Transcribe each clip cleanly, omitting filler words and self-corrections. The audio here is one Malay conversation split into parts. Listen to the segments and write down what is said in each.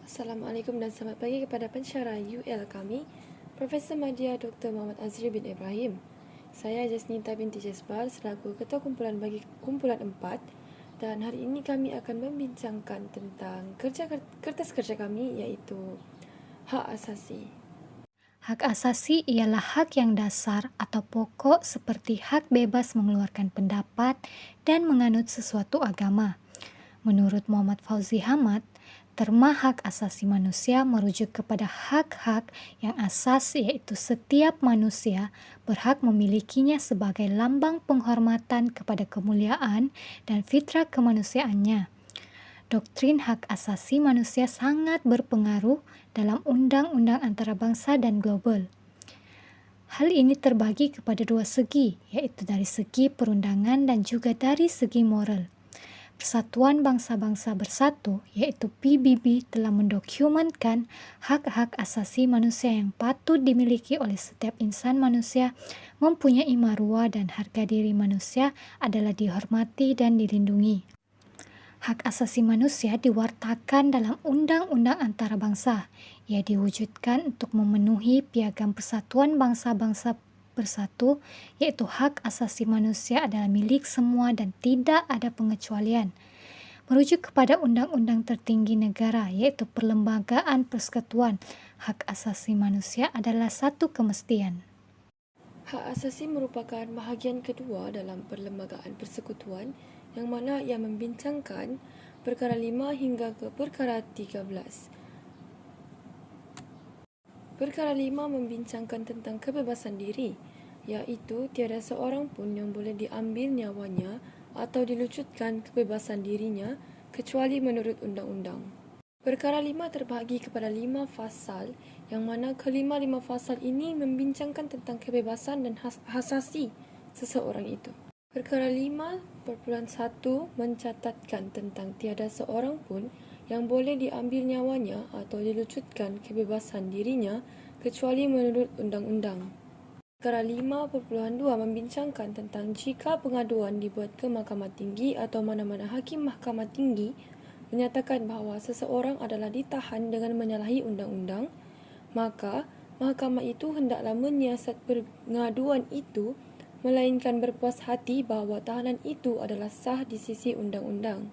Assalamualaikum dan selamat pagi kepada pensyarah UL kami, Profesor Madya Dr. Muhammad Azri bin Ibrahim. Saya Jasnita binti Jasbar selaku Ketua Kumpulan bagi Kumpulan 4 dan hari ini kami akan membincangkan tentang kertas kerja kami iaitu hak asasi. Hak asasi ialah hak yang dasar atau pokok seperti hak bebas mengeluarkan pendapat dan menganut sesuatu agama. Menurut Muhammad Fauzi Hamad, terma hak asasi manusia merujuk kepada hak-hak yang asas yaitu setiap manusia berhak memilikinya sebagai lambang penghormatan kepada kemuliaan dan fitrah kemanusiaannya. Doktrin hak asasi manusia sangat berpengaruh dalam undang-undang antarabangsa dan global. Hal ini terbagi kepada dua segi, yaitu dari segi perundangan dan juga dari segi moral. Persatuan Bangsa-Bangsa Bersatu, yaitu PBB, telah mendokumentkan hak-hak asasi manusia yang patut dimiliki oleh setiap insan manusia, mempunyai maruah dan harga diri manusia adalah dihormati dan dilindungi. Hak asasi manusia diwartakan dalam Undang-Undang Antarabangsa. Ia diwujudkan untuk memenuhi piagam Persatuan Bangsa-Bangsa Bersatu, yaitu hak asasi manusia adalah milik semua dan tidak ada pengecualian. Merujuk kepada undang-undang tertinggi negara, yaitu Perlembagaan Persekutuan, hak asasi manusia adalah satu kemestian. Hak asasi merupakan bahagian kedua dalam Perlembagaan Persekutuan yang mana ia membincangkan perkara 5 hingga ke perkara 13. Perkara 5 membincangkan tentang kebebasan diri, iaitu tiada seorang pun yang boleh diambil nyawanya atau dilucutkan kebebasan dirinya kecuali menurut undang-undang. Perkara 5 terbahagi kepada 5 fasal yang mana kelima-lima fasal ini membincangkan tentang kebebasan dan asasi seseorang itu. Perkara 5.1 mencatatkan tentang tiada seorang pun yang boleh diambil nyawanya atau dilucutkan kebebasan dirinya kecuali menurut undang-undang. Perkara 5.2 membincangkan tentang jika pengaduan dibuat ke Mahkamah Tinggi atau mana-mana hakim Mahkamah Tinggi menyatakan bahawa seseorang adalah ditahan dengan menyalahi undang-undang, maka mahkamah itu hendaklah menyiasat pengaduan itu melainkan berpuas hati bahawa tahanan itu adalah sah di sisi undang-undang.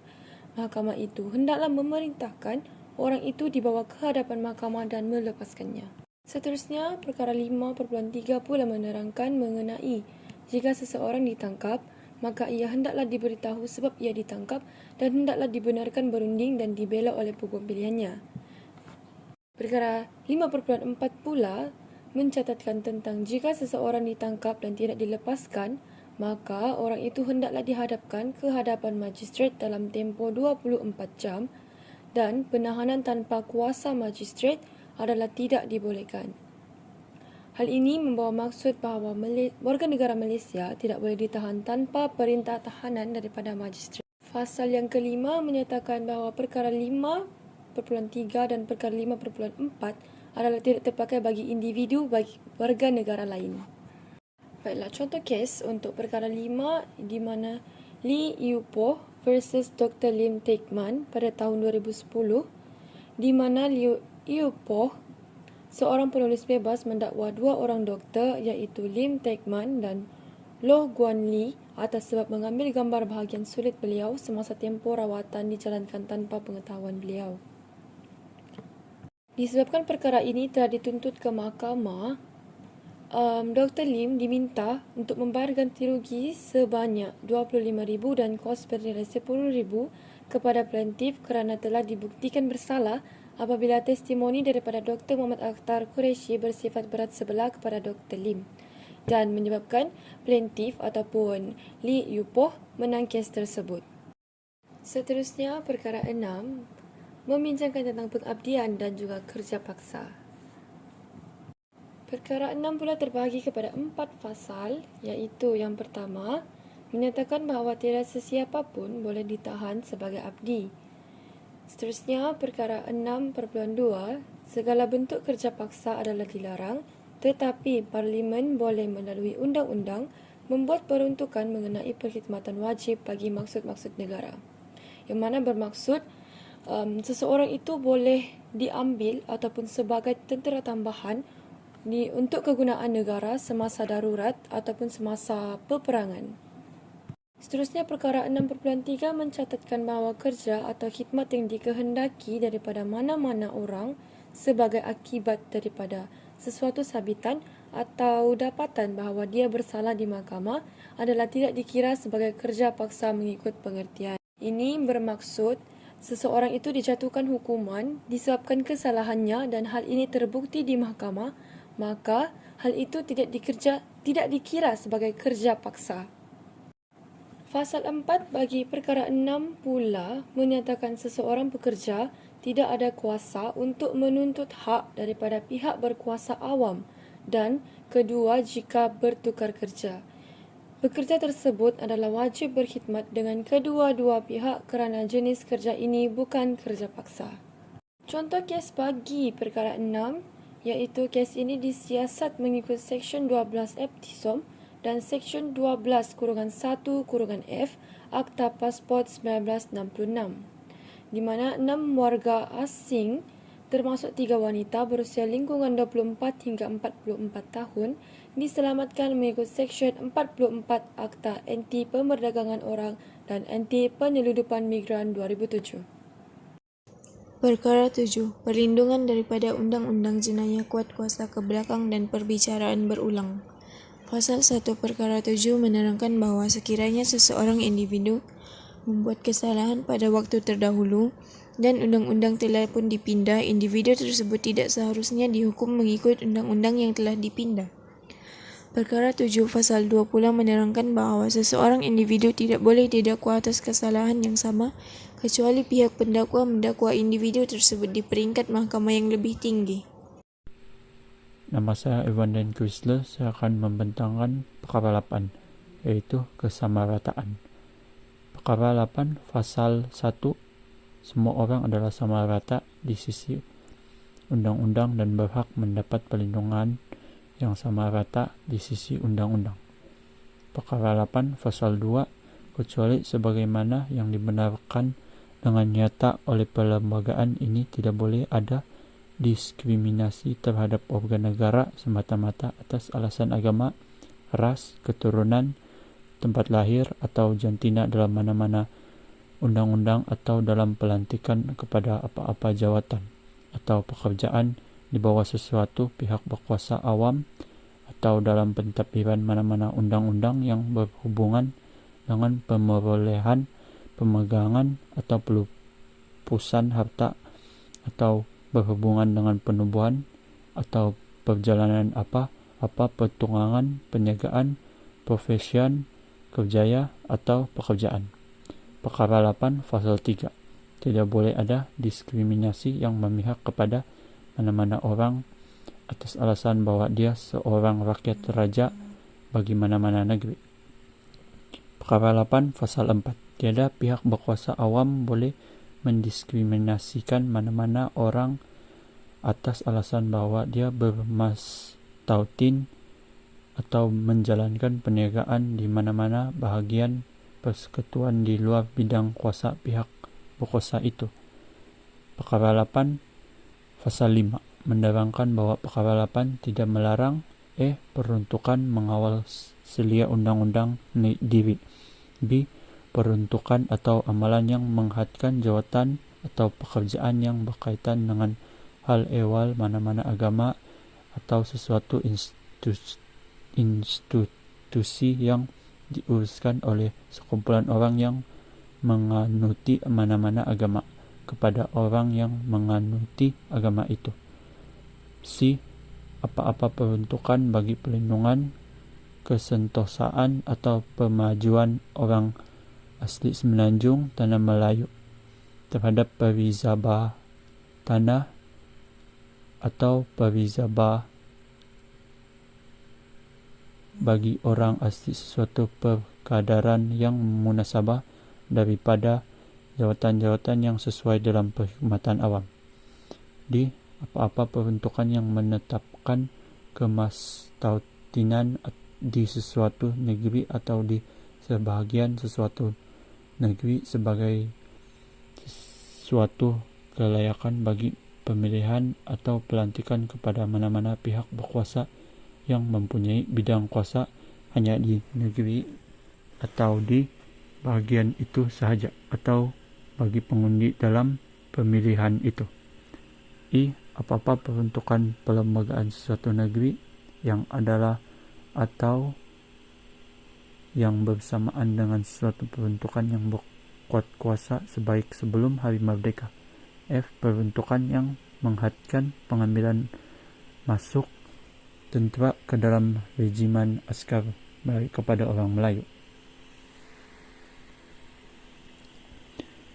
Mahkamah itu hendaklah memerintahkan orang itu dibawa ke hadapan mahkamah dan melepaskannya. Seterusnya, perkara 5.3 pula menerangkan mengenai jika seseorang ditangkap, maka ia hendaklah diberitahu sebab ia ditangkap dan hendaklah dibenarkan berunding dan dibela oleh peguam pilihannya. Perkara 5.4 pula mencatatkan tentang jika seseorang ditangkap dan tidak dilepaskan, maka orang itu hendaklah dihadapkan ke hadapan magistrat dalam tempoh 24 jam dan penahanan tanpa kuasa magistrat adalah tidak dibolehkan. Hal ini membawa maksud bahawa warga negara Malaysia tidak boleh ditahan tanpa perintah tahanan daripada magistrat. Fasal yang kelima menyatakan bahawa perkara 5.3 dan perkara 5.4 adalah tidak terpakai bagi individu bagi warga negara lain. Baiklah, contoh kes untuk perkara 5 di mana Lee Yew Poh versus Dr. Lim Teck Man pada tahun 2010, di mana Lee Yew Poh, seorang penulis bebas, mendakwa dua orang doktor iaitu Lim Teck Man dan Loh Guan Lee atas sebab mengambil gambar bahagian sulit beliau semasa tempoh rawatan dijalankan tanpa pengetahuan beliau. Disebabkan perkara ini telah dituntut ke mahkamah, Dr. Lim diminta untuk membayar ganti rugi sebanyak RM25,000 dan kos bernilai RM10,000 kepada plaintiff kerana telah dibuktikan bersalah apabila testimoni daripada Dr. Muhammad Akhtar Qureshi bersifat berat sebelah kepada Dr. Lim dan menyebabkan plaintiff ataupun Lee Yew Poh menang kes tersebut. Seterusnya, perkara 6 membincangkan tentang pengabdian dan juga kerja paksa. Perkara 6 pula terbahagi kepada 4 fasal, iaitu yang pertama, menyatakan bahawa tiada sesiapa pun boleh ditahan sebagai abdi. Seterusnya, perkara 6.2, segala bentuk kerja paksa adalah dilarang, tetapi Parlimen boleh melalui undang-undang membuat peruntukan mengenai perkhidmatan wajib bagi maksud-maksud negara, yang mana bermaksud seseorang itu boleh diambil ataupun sebagai tentera tambahan untuk kegunaan negara semasa darurat ataupun semasa peperangan. Seterusnya, perkara 6.3 mencatatkan bahawa kerja atau khidmat yang dikehendaki daripada mana-mana orang sebagai akibat daripada sesuatu sabitan atau dapatan bahawa dia bersalah di mahkamah adalah tidak dikira sebagai kerja paksa mengikut pengertian. Ini bermaksud seseorang itu dijatuhkan hukuman disebabkan kesalahannya dan hal ini terbukti di mahkamah, maka hal itu tidak dikira sebagai kerja paksa. Fasal 4 bagi perkara 6 pula menyatakan seseorang pekerja tidak ada kuasa untuk menuntut hak daripada pihak berkuasa awam dan kedua jika bertukar kerja. Pekerja tersebut adalah wajib berkhidmat dengan kedua-dua pihak kerana jenis kerja ini bukan kerja paksa. Contoh kes bagi perkara 6 iaitu kes ini disiasat mengikut Seksyen 12 Eptisom dan Seksyen 12-1-F Akta Pasport 1966, di mana 6 warga asing termasuk 3 wanita berusia lingkungan 24 hingga 44 tahun diselamatkan mengikut Seksyen 44 Akta Anti Pemerdagangan Orang dan Anti Penyeludupan Migran 2007. Perkara 7. Perlindungan daripada Undang-Undang Jenayah Kuat Kuasa ke Belakang dan Perbicaraan Berulang. Pasal 1 Perkara 7 menerangkan bahawa sekiranya seseorang individu membuat kesalahan pada waktu terdahulu dan undang-undang telah pun dipindah, individu tersebut tidak seharusnya dihukum mengikut undang-undang yang telah dipindah. Perkara 7 Pasal 2 pula menerangkan bahawa seseorang individu tidak boleh didakwa atas kesalahan yang sama kecuali pihak pendakwa mendakwa individu tersebut di peringkat mahkamah yang lebih tinggi. Nama saya Evan Dan Chrysler. Saya akan membentangkan perkara 8, yaitu kesamarataan. Perkara 8, Pasal 1, semua orang adalah sama rata di sisi undang-undang dan berhak mendapat perlindungan yang sama rata di sisi undang-undang. Perkara 8, Pasal 2, kecuali sebagaimana yang dibenarkan dengan nyata oleh perlembagaan ini, tidak boleh ada diskriminasi terhadap warga negara semata-mata atas alasan agama, ras, keturunan, tempat lahir atau jantina dalam mana-mana undang-undang atau dalam pelantikan kepada apa-apa jawatan atau pekerjaan di bawah sesuatu pihak berkuasa awam atau dalam pentadbiran mana-mana undang-undang yang berhubungan dengan pemerolehan, pemegangan atau pelupusan harta atau berhubungan dengan penubuhan atau perjalanan apa-apa pertunggangan, penjagaan, profesion, kerjaya atau pekerjaan. Perkara 8 Pasal 3. Tidak boleh ada diskriminasi yang memihak kepada mana-mana orang atas alasan bahwa dia seorang rakyat raja bagi mana-mana negeri. Perkara 8 Pasal 4. Tiada pihak berkuasa awam boleh mendiskriminasikan mana-mana orang atas alasan bahwa dia bermastautin atau menjalankan perniagaan di mana-mana bahagian persekutuan di luar bidang kuasa pihak berkuasa itu. Perkara 8 Pasal 5 menerangkan bahwa perkara 8 tidak melarang peruntukan mengawal selia undang-undang diri. B. Peruntukan atau amalan yang menghadkan jawatan atau pekerjaan yang berkaitan dengan hal ehwal mana-mana agama atau sesuatu institusi yang diuruskan oleh sekumpulan orang yang menganuti mana-mana agama kepada orang yang menganuti agama itu. C. Apa-apa peruntukan bagi perlindungan, kesentosaan atau pemajuan orang asli Semenanjung Tanah Melayu terhadap perizabah tanah atau perizabah bagi orang asli sesuatu perkadaran yang munasabah daripada jawatan-jawatan yang sesuai dalam perkhidmatan awam. D. Apa-apa peruntukan yang menetapkan kemastautinan di sesuatu negeri atau di sebahagian sesuatu negeri sebagai suatu kelayakan bagi pemilihan atau pelantikan kepada mana-mana pihak berkuasa yang mempunyai bidang kuasa hanya di negeri atau di bagian itu sahaja, atau bagi pengundi dalam pemilihan itu. Apa-apa peruntukan pelembagaan suatu negeri yang adalah atau yang bersamaan dengan suatu peruntukan yang berkuat kuasa sebaik sebelum hari merdeka. Peruntukan yang menghadkan pengambilan masuk tentera ke dalam regimen askar kepada orang Melayu.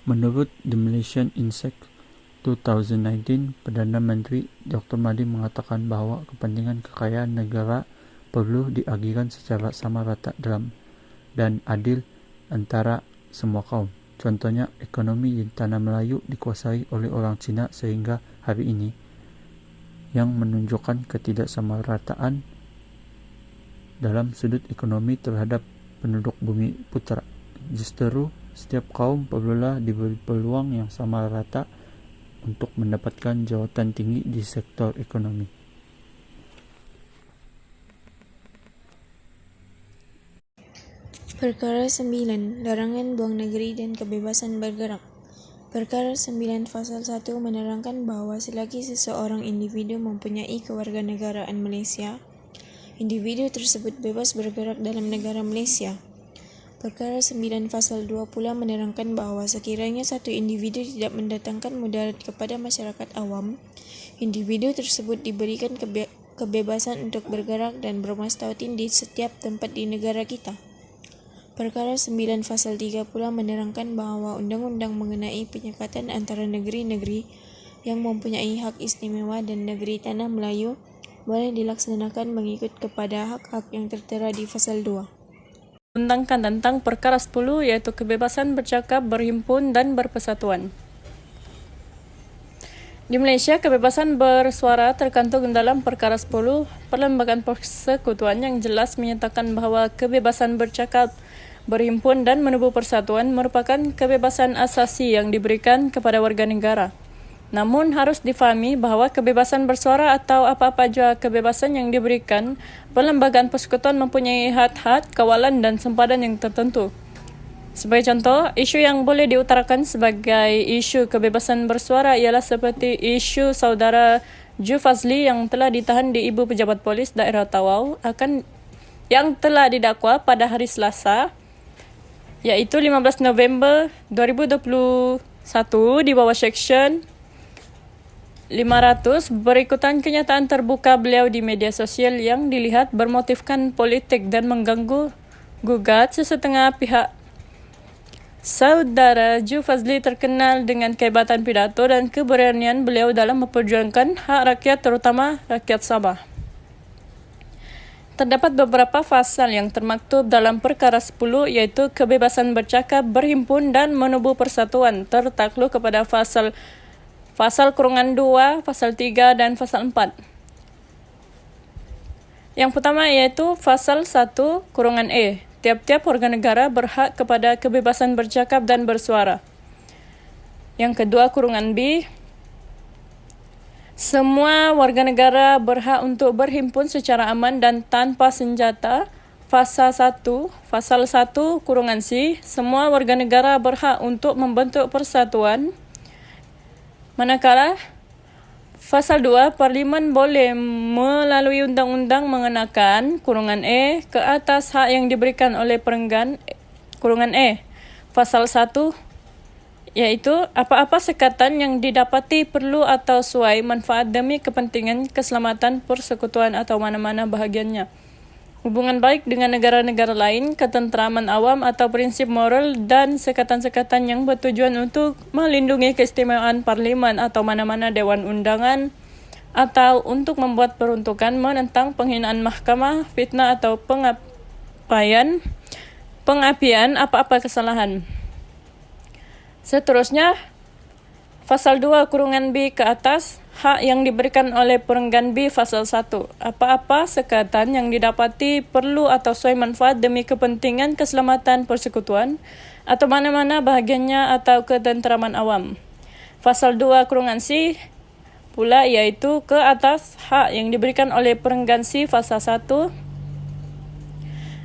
Menurut The Malaysian Insect 2019, Perdana Menteri Dr. Mahdi mengatakan bahawa kepentingan kekayaan negara perlu diagihkan secara sama rata dalam dan adil antara semua kaum. Contohnya, ekonomi di Tanah Melayu dikuasai oleh orang Cina sehingga hari ini, yang menunjukkan ketidaksamarataan dalam sudut ekonomi terhadap penduduk bumi putra. Justru, setiap kaum perlulah diberi peluang yang sama rata untuk mendapatkan jawatan tinggi di sektor ekonomi. Perkara 9. Larangan buang negeri dan kebebasan bergerak. Perkara 9 Fasal 1 menerangkan bahawa selagi seseorang individu mempunyai kewarganegaraan Malaysia, individu tersebut bebas bergerak dalam negara Malaysia. Perkara 9 Fasal 2 pula menerangkan bahawa sekiranya satu individu tidak mendatangkan mudarat kepada masyarakat awam, individu tersebut diberikan kebebasan untuk bergerak dan bermastautin di setiap tempat di negara kita. Perkara 9 Fasal 3 pula menerangkan bahawa undang-undang mengenai penyekatan antara negeri-negeri yang mempunyai hak istimewa dan negeri Tanah Melayu boleh dilaksanakan mengikut kepada hak-hak yang tertera di Fasal 2. Undangkan tentang Perkara 10 iaitu kebebasan bercakap, berhimpun dan berpersatuan. Di Malaysia, kebebasan bersuara terkantung dalam Perkara 10 Perlembagaan Persekutuan yang jelas menyatakan bahawa kebebasan bercakap, berhimpun dan menubuh persatuan merupakan kebebasan asasi yang diberikan kepada warga negara. Namun harus difahami bahawa kebebasan bersuara atau apa-apa jua kebebasan yang diberikan, Perlembagaan Persekutuan mempunyai had-had, kawalan dan sempadan yang tertentu. Sebagai contoh, isu yang boleh diutarakan sebagai isu kebebasan bersuara ialah seperti isu saudara Ju Fazli yang telah ditahan di Ibu Pejabat Polis Daerah Tawau yang telah didakwa pada hari Selasa, iaitu 15 November 2021 di bawah Seksyen 500 berikutan kenyataan terbuka beliau di media sosial yang dilihat bermotifkan politik dan mengganggu gugat sesetengah pihak. Saudara Ju Fazli terkenal dengan kehebatan pidato dan keberanian beliau dalam memperjuangkan hak rakyat, terutama rakyat Sabah. Terdapat beberapa pasal yang termaktub dalam Perkara 10 iaitu kebebasan bercakap, berhimpun dan menubuh persatuan tertakluk kepada Pasal kurungan 2, Pasal 3 dan Pasal 4. Yang pertama iaitu Pasal 1 kurungan E. Tiap-tiap warga negara berhak kepada kebebasan bercakap dan bersuara. Yang kedua kurungan B. Semua warga negara berhak untuk berhimpun secara aman dan tanpa senjata. Pasal 1 kurungan C. Semua warga negara berhak untuk membentuk persatuan. Manakala Pasal 2, Parlimen boleh melalui undang-undang mengenakan kurungan E ke atas hak yang diberikan oleh perenggan kurungan E. Pasal 1 iaitu apa-apa sekatan yang didapati perlu atau suai manfaat demi kepentingan keselamatan persekutuan atau mana-mana bahagiannya. Hubungan baik dengan negara-negara lain, ketenteraman awam atau prinsip moral dan sekatan-sekatan yang bertujuan untuk melindungi keistimewaan Parlimen atau mana-mana Dewan Undangan atau untuk membuat peruntukan menentang penghinaan mahkamah, fitnah atau pengapian apa-apa kesalahan. Seterusnya, Pasal 2 kurungan B ke atas, hak yang diberikan oleh perenggan B Pasal 1. Apa-apa sekatan yang didapati perlu atau suai manfaat demi kepentingan keselamatan persekutuan atau mana-mana bahagiannya atau ketenteraman awam. Pasal 2 kurungan C pula iaitu ke atas hak yang diberikan oleh perenggan C pasal 1.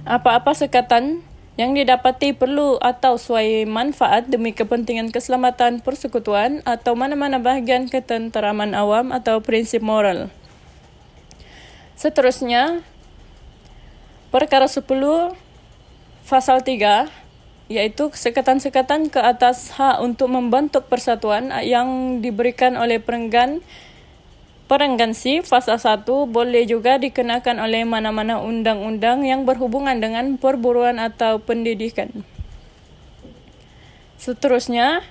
Apa-apa sekatan yang didapati perlu atau suai manfaat demi kepentingan keselamatan persekutuan atau mana-mana bahagian ketenteraman awam atau prinsip moral. Seterusnya, perkara 10 pasal 3 iaitu sekatan-sekatan ke atas hak untuk membentuk persatuan yang diberikan oleh perenggan C pasal 1 boleh juga dikenakan oleh mana-mana undang-undang yang berhubungan dengan perburuan atau pendidikan. Seterusnya,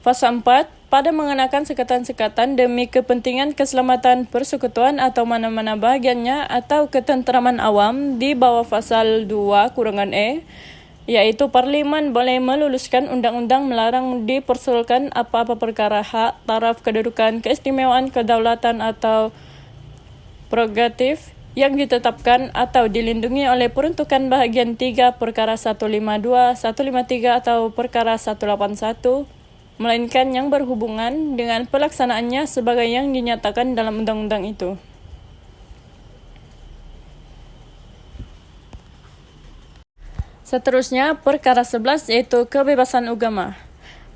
pasal 4 pada mengenakan sekatan-sekatan demi kepentingan keselamatan persekutuan atau mana-mana bahagiannya atau ketenteraman awam di bawah pasal 2 kurungan E, iaitu Parlimen boleh meluluskan undang-undang melarang dipersoalkan apa-apa perkara hak, taraf, kedudukan, keistimewaan, kedaulatan atau prerogatif yang ditetapkan atau dilindungi oleh peruntukan bahagian 3 perkara 152, 153 atau perkara 181, melainkan yang berhubungan dengan pelaksanaannya sebagai yang dinyatakan dalam undang-undang itu. Seterusnya, perkara 11 iaitu kebebasan agama.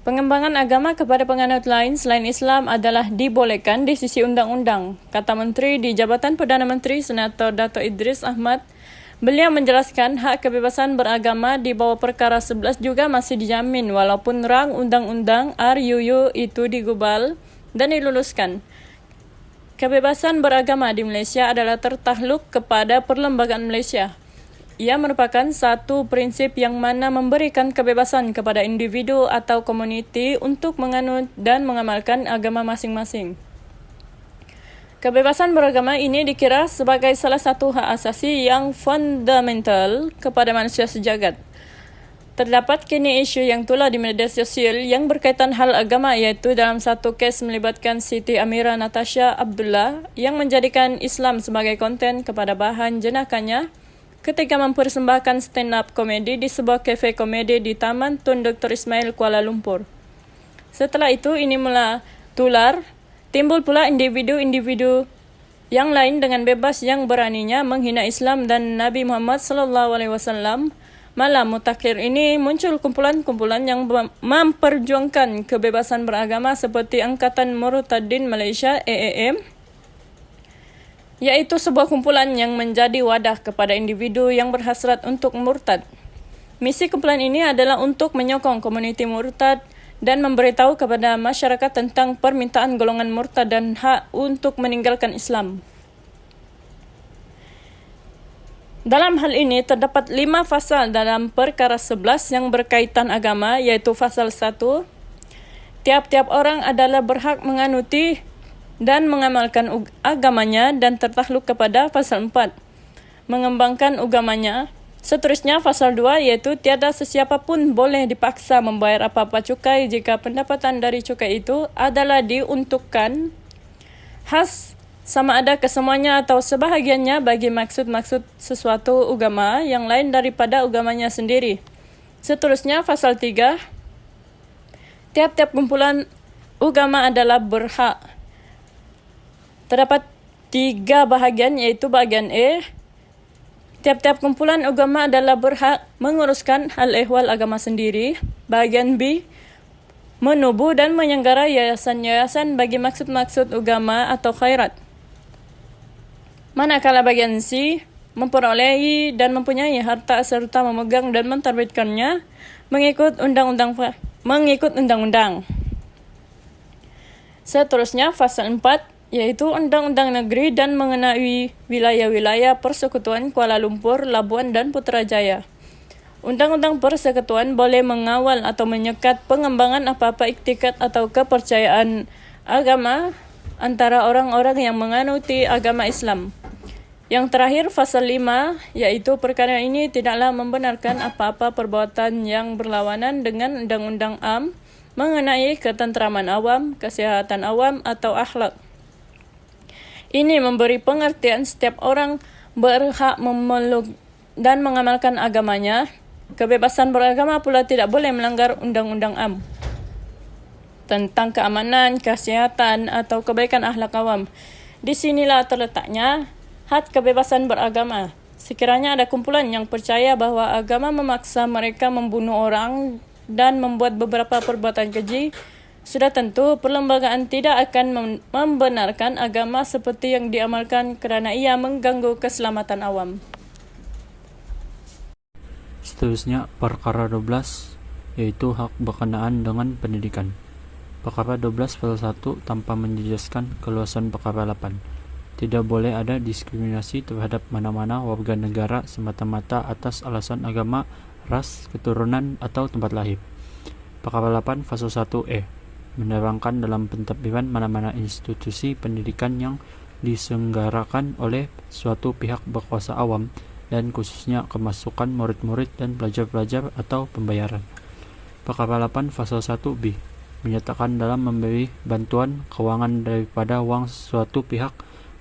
Pengembangan agama kepada penganut lain selain Islam adalah dibolehkan di sisi undang-undang, kata Menteri di Jabatan Perdana Menteri Senator Dato' Idris Ahmad. Beliau menjelaskan hak kebebasan beragama di bawah perkara 11 juga masih dijamin walaupun rang undang-undang RUU itu digubal dan diluluskan. Kebebasan beragama di Malaysia adalah tertakluk kepada Perlembagaan Malaysia. Ia merupakan satu prinsip yang mana memberikan kebebasan kepada individu atau komuniti untuk menganut dan mengamalkan agama masing-masing. Kebebasan beragama ini dikira sebagai salah satu hak asasi yang fundamental kepada manusia sejagat. Terdapat kini isu yang tular di media sosial yang berkaitan hal agama iaitu dalam satu kes melibatkan Siti Amira Natasha Abdullah yang menjadikan Islam sebagai konten kepada bahan jenakannya ketika mempersembahkan stand-up komedi di sebuah kafe komedi di Taman Tun Dr. Ismail, Kuala Lumpur. Setelah itu, ini mula tular. Timbul pula individu-individu yang lain dengan bebas yang beraninya menghina Islam dan Nabi Muhammad SAW. Malam mutakhir ini muncul kumpulan-kumpulan yang memperjuangkan kebebasan beragama seperti Angkatan Murtadin Malaysia AAM, iaitu sebuah kumpulan yang menjadi wadah kepada individu yang berhasrat untuk murtad. Misi kumpulan ini adalah untuk menyokong komuniti murtad dan memberitahu kepada masyarakat tentang permintaan golongan murtad dan hak untuk meninggalkan Islam. Dalam hal ini, terdapat 5 pasal dalam perkara 11 yang berkaitan agama, iaitu pasal 1. Tiap-tiap orang adalah berhak menganuti dan mengamalkan agamanya dan tertakluk kepada pasal 4. Mengembangkan agamanya. Seterusnya, pasal 2 iaitu tiada sesiapa pun boleh dipaksa membayar apa-apa cukai jika pendapatan dari cukai itu adalah diuntukkan khas sama ada kesemuanya atau sebahagiannya bagi maksud-maksud sesuatu agama yang lain daripada agamanya sendiri. Seterusnya, pasal 3. Tiap-tiap kumpulan agama adalah berhak. Terdapat 3 bahagian iaitu bahagian A. Tiap-tiap kumpulan agama adalah berhak menguruskan hal ehwal agama sendiri. Bahagian B, menubuh dan menyelenggara yayasan-yayasan bagi maksud-maksud agama atau khairat. Manakala bahagian C, memperolehi dan mempunyai harta serta memegang dan menterbitkannya mengikut undang-undang. Seterusnya, pasal 4 iaitu Undang-Undang Negeri dan mengenai wilayah-wilayah Persekutuan Kuala Lumpur, Labuan dan Putrajaya. Undang-Undang Persekutuan boleh mengawal atau menyekat pengembangan apa-apa iktikad atau kepercayaan agama antara orang-orang yang menganuti agama Islam. Yang terakhir, pasal 5, iaitu perkara ini tidaklah membenarkan apa-apa perbuatan yang berlawanan dengan Undang-Undang AM mengenai ketenteraman awam, kesihatan awam atau akhlak. Ini memberi pengertian setiap orang berhak memeluk dan mengamalkan agamanya. Kebebasan beragama pula tidak boleh melanggar Undang-Undang AM. tentang keamanan, kesehatan, atau kebaikan akhlak awam. Di sinilah terletaknya hak kebebasan beragama. Sekiranya ada kumpulan yang percaya bahwa agama memaksa mereka membunuh orang dan membuat beberapa perbuatan keji, sudah tentu perlembagaan tidak akan membenarkan agama seperti yang diamalkan kerana ia mengganggu keselamatan awam. Seterusnya, perkara 12, yaitu hak berkenaan dengan pendidikan. Perkara 12 pasal 1 tanpa menjelaskan keluasan perkara 8. Tidak boleh ada diskriminasi terhadap mana-mana warga negara semata-mata atas alasan agama, ras, keturunan, atau tempat lahir. Perkara 8 pasal 1E menerangkan dalam pentadbiran mana-mana institusi pendidikan yang diselenggarakan oleh suatu pihak berkuasa awam dan khususnya kemasukan murid-murid dan pelajar-pelajar atau pembayaran. Perkara 8 pasal 1B menyatakan dalam memberi bantuan keuangan daripada wang suatu pihak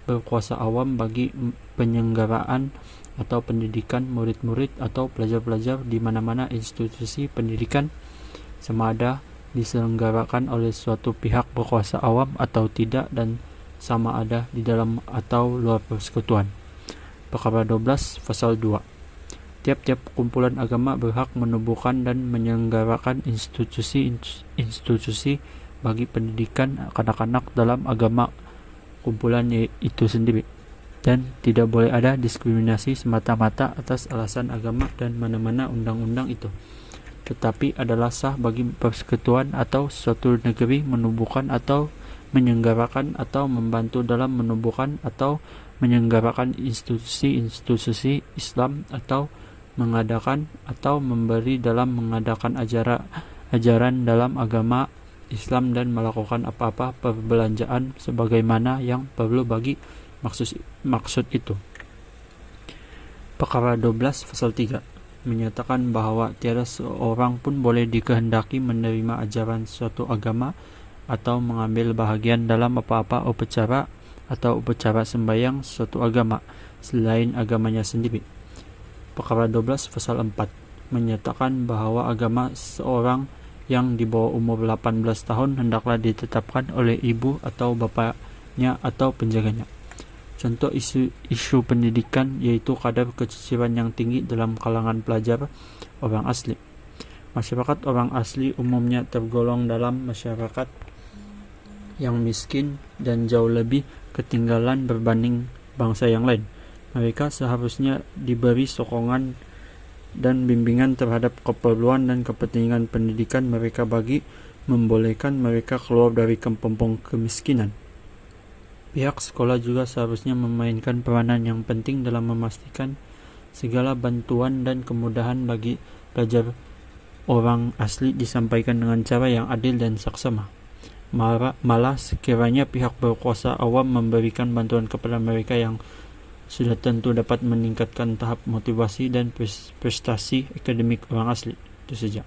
berkuasa awam bagi penyelenggaraan atau pendidikan murid-murid atau pelajar-pelajar di mana-mana institusi pendidikan, sama ada diselenggarakan oleh suatu pihak berkuasa awam atau tidak, dan sama ada di dalam atau luar persekutuan. Perkara 12 pasal 2. Tiap-tiap kumpulan agama berhak menubuhkan dan menyelenggarakan institusi bagi pendidikan kanak-kanak dalam agama kumpulan itu sendiri, dan tidak boleh ada diskriminasi semata-mata atas alasan agama dan mana-mana undang-undang itu, tetapi adalah sah bagi persekutuan atau suatu negeri menubuhkan atau menyelenggarakan atau membantu dalam menubuhkan atau menyelenggarakan institusi Islam atau mengadakan atau memberi dalam mengadakan ajaran dalam agama Islam dan melakukan apa-apa perbelanjaan sebagaimana yang perlu bagi maksud itu. Perkara 12 pasal 3 menyatakan bahawa tiada seorang pun boleh dikehendaki menerima ajaran suatu agama atau mengambil bahagian dalam apa-apa upacara atau upacara sembahyang suatu agama selain agamanya sendiri. Perkara 12 pasal 4 menyatakan bahawa agama seorang yang di bawah umur 18 tahun hendaklah ditetapkan oleh ibu atau bapaknya atau penjaganya. Contoh isu pendidikan yaitu kadar keciciran yang tinggi dalam kalangan pelajar orang asli. Masyarakat orang asli umumnya tergolong dalam masyarakat yang miskin dan jauh lebih ketinggalan berbanding bangsa yang lain. Mereka seharusnya diberi sokongan dan bimbingan terhadap keperluan dan kepentingan pendidikan mereka bagi membolehkan mereka keluar dari kampung kemiskinan. Pihak sekolah juga seharusnya memainkan peranan yang penting dalam memastikan segala bantuan dan kemudahan bagi pelajar orang asli disampaikan dengan cara yang adil dan saksama. Malah sekiranya pihak berkuasa awam memberikan bantuan kepada mereka yang sudah tentu dapat meningkatkan tahap motivasi dan prestasi akademik orang asli. Itu saja.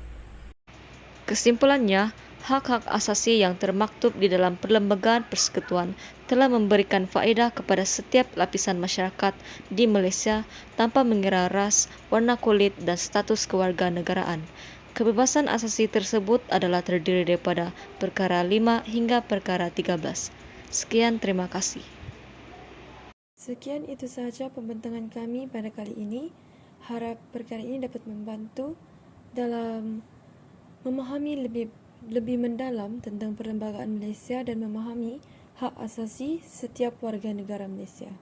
Kesimpulannya, hak-hak asasi yang termaktub di dalam perlembagaan persekutuan telah memberikan faedah kepada setiap lapisan masyarakat di Malaysia tanpa mengira ras, warna kulit, dan status kewarganegaraan. Kebebasan asasi tersebut adalah terdiri daripada perkara 5 hingga perkara 13. Sekian, terima kasih. Sekian itu sahaja pembentangan kami pada kali ini. Harap perkara ini dapat membantu dalam memahami lebih mendalam tentang perlembagaan Malaysia dan memahami hak asasi setiap warga negara Malaysia.